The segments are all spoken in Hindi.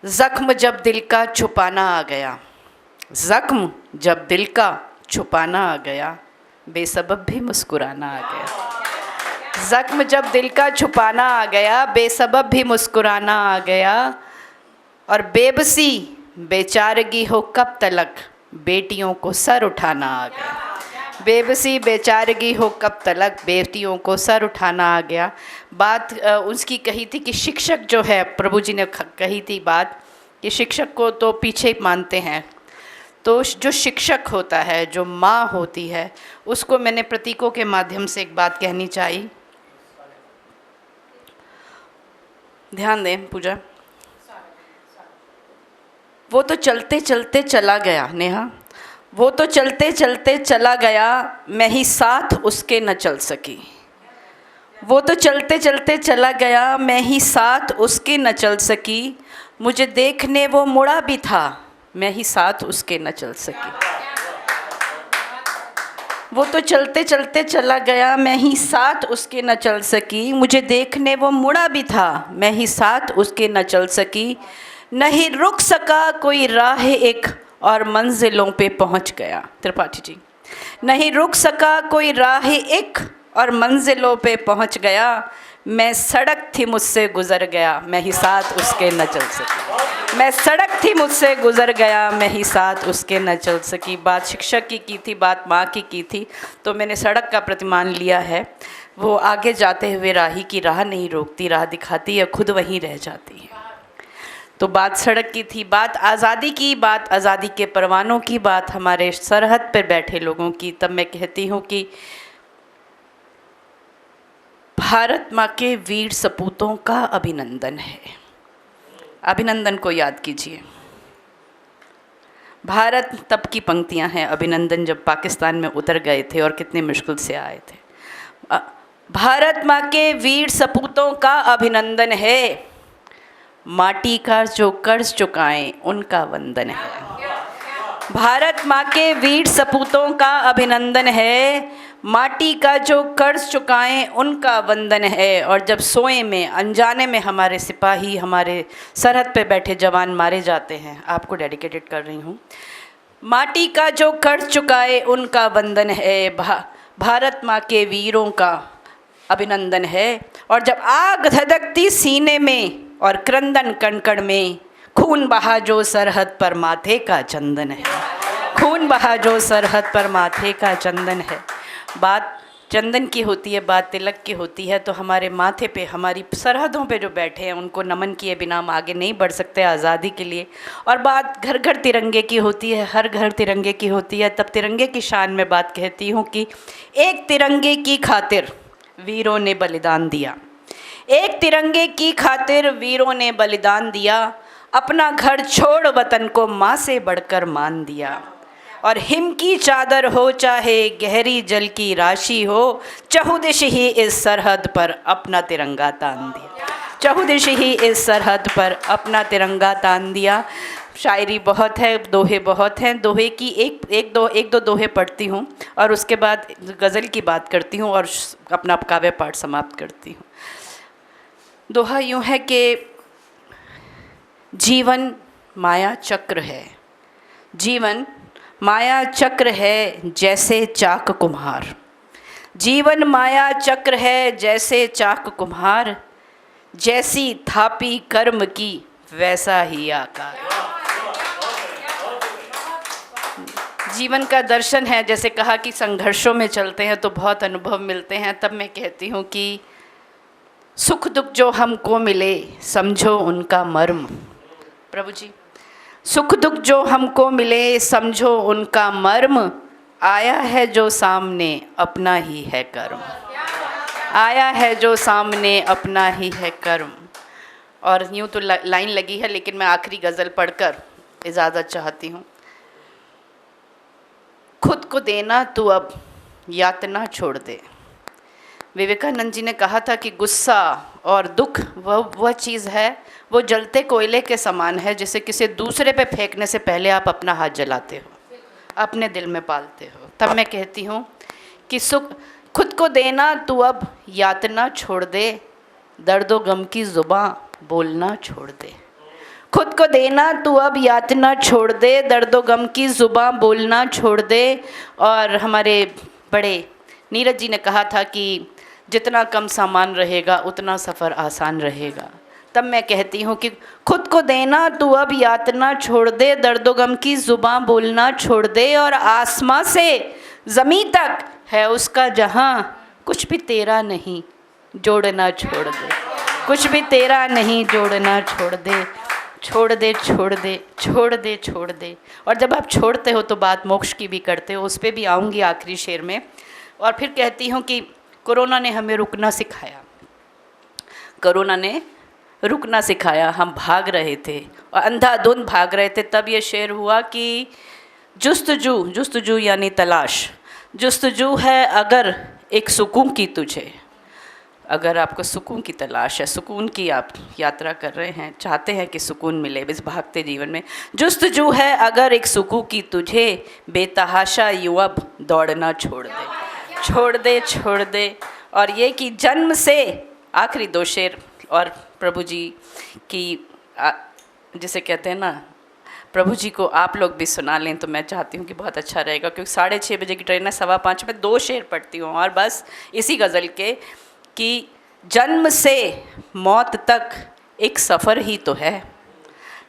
जख्म जब दिल का छुपाना आ गया, जख्म जब दिल का छुपाना आ गया, बेसबब भी मुस्कुराना आ गया। जख्म जब दिल का छुपाना आ गया, बेसबब भी मुस्कुराना आ गया। और बेबसी बेचारगी हो कब तलक, बेटियों को सर उठाना आ गया। बेबसी बेचारगी हो कब तलक, बेटियों को सर उठाना आ गया। बात उसकी कही थी कि शिक्षक जो है, प्रभु जी ने कही थी बात कि शिक्षक को तो पीछे मानते हैं, तो जो शिक्षक होता है, जो माँ होती है, उसको मैंने प्रतीकों के माध्यम से एक बात कहनी चाहिए। ध्यान दें पूजा। वो तो चलते चलते चला गया, नेहा, वो तो चलते चलते चला गया, मैं ही साथ उसके न चल सकी। वो तो चलते चलते चला गया, मैं ही साथ उसके न चल सकी। मुझे देखने वो मुड़ा भी था, मैं ही साथ उसके न चल सकी। वो तो चलते चलते चला गया, मैं ही साथ उसके न चल सकी। मुझे देखने वो मुड़ा भी था, मैं ही साथ उसके न चल सकी। नहीं रुक सका कोई राह एक, और मंजिलों पे पहुंच गया। त्रिपाठी जी। नहीं रुक सका कोई राह एक, और मंजिलों पे पहुंच गया। मैं सड़क थी मुझसे गुज़र गया, मैं ही साथ उसके न चल सकी। मैं सड़क थी मुझसे गुज़र गया, मैं ही साथ उसके न चल सकी। बात शिक्षक की थी, बात माँ की थी, तो मैंने सड़क का प्रतिमान लिया है। वो आगे जाते हुए राही की राह नहीं रोकती, राह दिखाती है, खुद वहीं रह जाती है। तो बात सड़क की थी, बात आज़ादी की, बात आज़ादी के परवानों की, बात हमारे सरहद पर बैठे लोगों की। तब मैं कहती हूँ कि भारत माँ के वीर सपूतों का अभिनंदन है। अभिनंदन को याद कीजिए। भारत तब की पंक्तियाँ हैं, अभिनंदन जब पाकिस्तान में उतर गए थे और कितने मुश्किल से आए थे। भारत माँ के वीर सपूतों का अभिनंदन है, माटी का जो कर्ज चुकाएं उनका वंदन है। भारत माँ के वीर सपूतों का अभिनंदन है, माटी का जो कर्ज चुकाएं उनका वंदन है। और जब सोए में अनजाने में हमारे सिपाही, हमारे सरहद पे बैठे जवान मारे जाते हैं, आपको डेडिकेटेड कर रही हूँ। माटी का जो कर्ज चुकाए उनका वंदन है, भारत माँ के वीरों का अभिनंदन है। और जब आग धधकती सीने में और क्रंदन कणकण में, खून बहा जो सरहद पर माथे का चंदन है। खून बहा जो सरहद पर माथे का चंदन है। बात चंदन की होती है, बात तिलक की होती है। तो हमारे माथे पे, हमारी सरहदों पे जो बैठे हैं, उनको नमन किए बिना हम आगे नहीं बढ़ सकते आज़ादी के लिए। और बात घर घर तिरंगे की होती है, हर घर तिरंगे की होती है। तब तिरंगे की शान में बात कहती हूँ कि एक तिरंगे की खातिर वीरों ने बलिदान दिया। एक तिरंगे की खातिर वीरों ने बलिदान दिया। अपना घर छोड़ वतन को माँ से बढ़कर मान दिया। और हिम की चादर हो चाहे गहरी जल की राशि हो, चहुदिश ही इस सरहद पर अपना तिरंगा तान दिया। चहुदिश ही इस सरहद पर अपना तिरंगा तान दिया। शायरी बहुत है, दोहे बहुत हैं। दोहे की एक दो दोहे पढ़ती हूँ और उसके बाद गज़ल की बात करती हूँ और अपना काव्य पाठ समाप्त करती हूँ। दोहा यूँ है कि जीवन माया चक्र है, जीवन माया चक्र है जैसे चाक कुम्हार। जीवन माया चक्र है जैसे चाक कुम्हार, जैसी थापी कर्म की वैसा ही आकार। जीवन का दर्शन है, जैसे कहा कि संघर्षों में चलते हैं तो बहुत अनुभव मिलते हैं। तब मैं कहती हूँ कि सुख दुख जो हमको मिले समझो उनका मर्म। प्रभु जी। सुख दुख जो हमको मिले समझो उनका मर्म, आया है जो सामने अपना ही है कर्म। आया है जो सामने अपना ही है कर्म। और यूँ तो लाइन लगी है, लेकिन मैं आखिरी गज़ल पढ़कर इजाज़त चाहती हूँ। खुद को देना तू अब यातना छोड़ दे। विवेकानंद जी ने कहा था कि गुस्सा और दुख वह चीज़ है, वो जलते कोयले के समान है, जिसे किसी दूसरे पे फेंकने से पहले आप अपना हाथ जलाते हो, अपने दिल में पालते हो। तब मैं कहती हूँ कि सुख खुद को देना तू अब यातना छोड़ दे, दर्दो गम की ज़ुबां बोलना छोड़ दे। खुद को देना तू अब यातना छोड़ दे, दर्दो गम की ज़ुबां बोलना छोड़ दे। और हमारे बड़े नीरज जी ने कहा था कि जितना कम सामान रहेगा उतना सफ़र आसान रहेगा। तब मैं कहती हूँ कि खुद को देना तू अब यातना छोड़ दे, दर्दो गम की ज़ुबां बोलना छोड़ दे। और आसमां से ज़मीं तक है उसका जहाँ, कुछ भी तेरा नहीं जोड़ना छोड़ दे, कुछ भी तेरा नहीं जोड़ना छोड़ दे, छोड़ दे छोड़ दे छोड़ दे छोड़ दे। और जब आप छोड़ते हो तो बात मोक्ष की भी करते हो, उस पर भी आऊँगी आखिरी शेर में। और फिर कहती हूँ कि कोरोना ने हमें रुकना सिखाया, कोरोना ने रुकना सिखाया। हम भाग रहे थे और अंधाधुंध भाग रहे थे। तब ये शेर हुआ कि जुस्तजू, जुस्तजू यानी तलाश, जुस्तजू है अगर एक सुकून की तुझे, अगर आपको सुकून की तलाश है, सुकून की आप यात्रा कर रहे हैं, चाहते हैं कि सुकून मिले इस भागते जीवन में, जुस्तजू है अगर एक सुकून की तुझे, बेतहाशा यूं अब दौड़ना छोड़ दे, छोड़ दे छोड़ दे। और ये कि जन्म से, आखिरी दो शेर और प्रभु जी की जिसे कहते हैं ना, प्रभु जी को आप लोग भी सुना लें तो मैं चाहती हूँ कि बहुत अच्छा रहेगा, क्योंकि 6:30 बजे की ट्रेन है, 5:15 में 2 शेर पढ़ती हूँ। और बस इसी गज़ल के कि जन्म से मौत तक एक सफ़र ही तो है,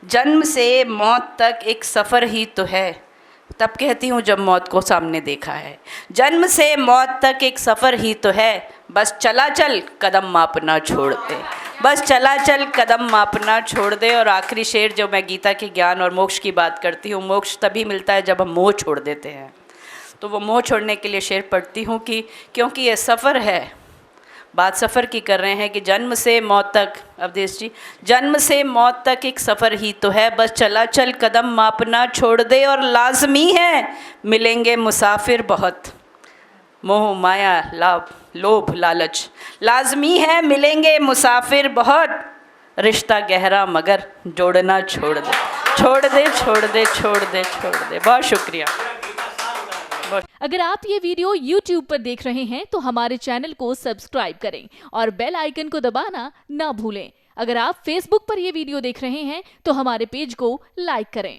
जन्म से मौत तक एक सफ़र ही तो है। तब कहती हूँ जब मौत को सामने देखा है, जन्म से मौत तक एक सफ़र ही तो है, बस चला चल कदम मापना छोड़ दे, बस चला चल कदम मापना छोड़ दे। और आखिरी शेर जो मैं गीता के ज्ञान और मोक्ष की बात करती हूँ, मोक्ष तभी मिलता है जब हम मोह छोड़ देते हैं। तो वो मोह छोड़ने के लिए शेर पढ़ती हूँ कि क्योंकि ये सफ़र है, बात सफ़र की कर रहे हैं कि जन्म से मौत तक, अवधेश जी, जन्म से मौत तक एक सफ़र ही तो है, बस चला चल कदम मापना छोड़ दे। और लाजमी है मिलेंगे मुसाफिर बहुत, मोह माया लोभ लालच, लाजमी है मिलेंगे मुसाफिर बहुत, रिश्ता गहरा मगर जोड़ना छोड़ दे, छोड़ दे छोड़ दे छोड़ दे छोड़ दे। बहुत शुक्रिया। अगर आप ये वीडियो YouTube पर देख रहे हैं तो हमारे चैनल को सब्सक्राइब करें और बेल आइकन को दबाना ना भूलें। अगर आप Facebook पर ये वीडियो देख रहे हैं तो हमारे पेज को लाइक करें।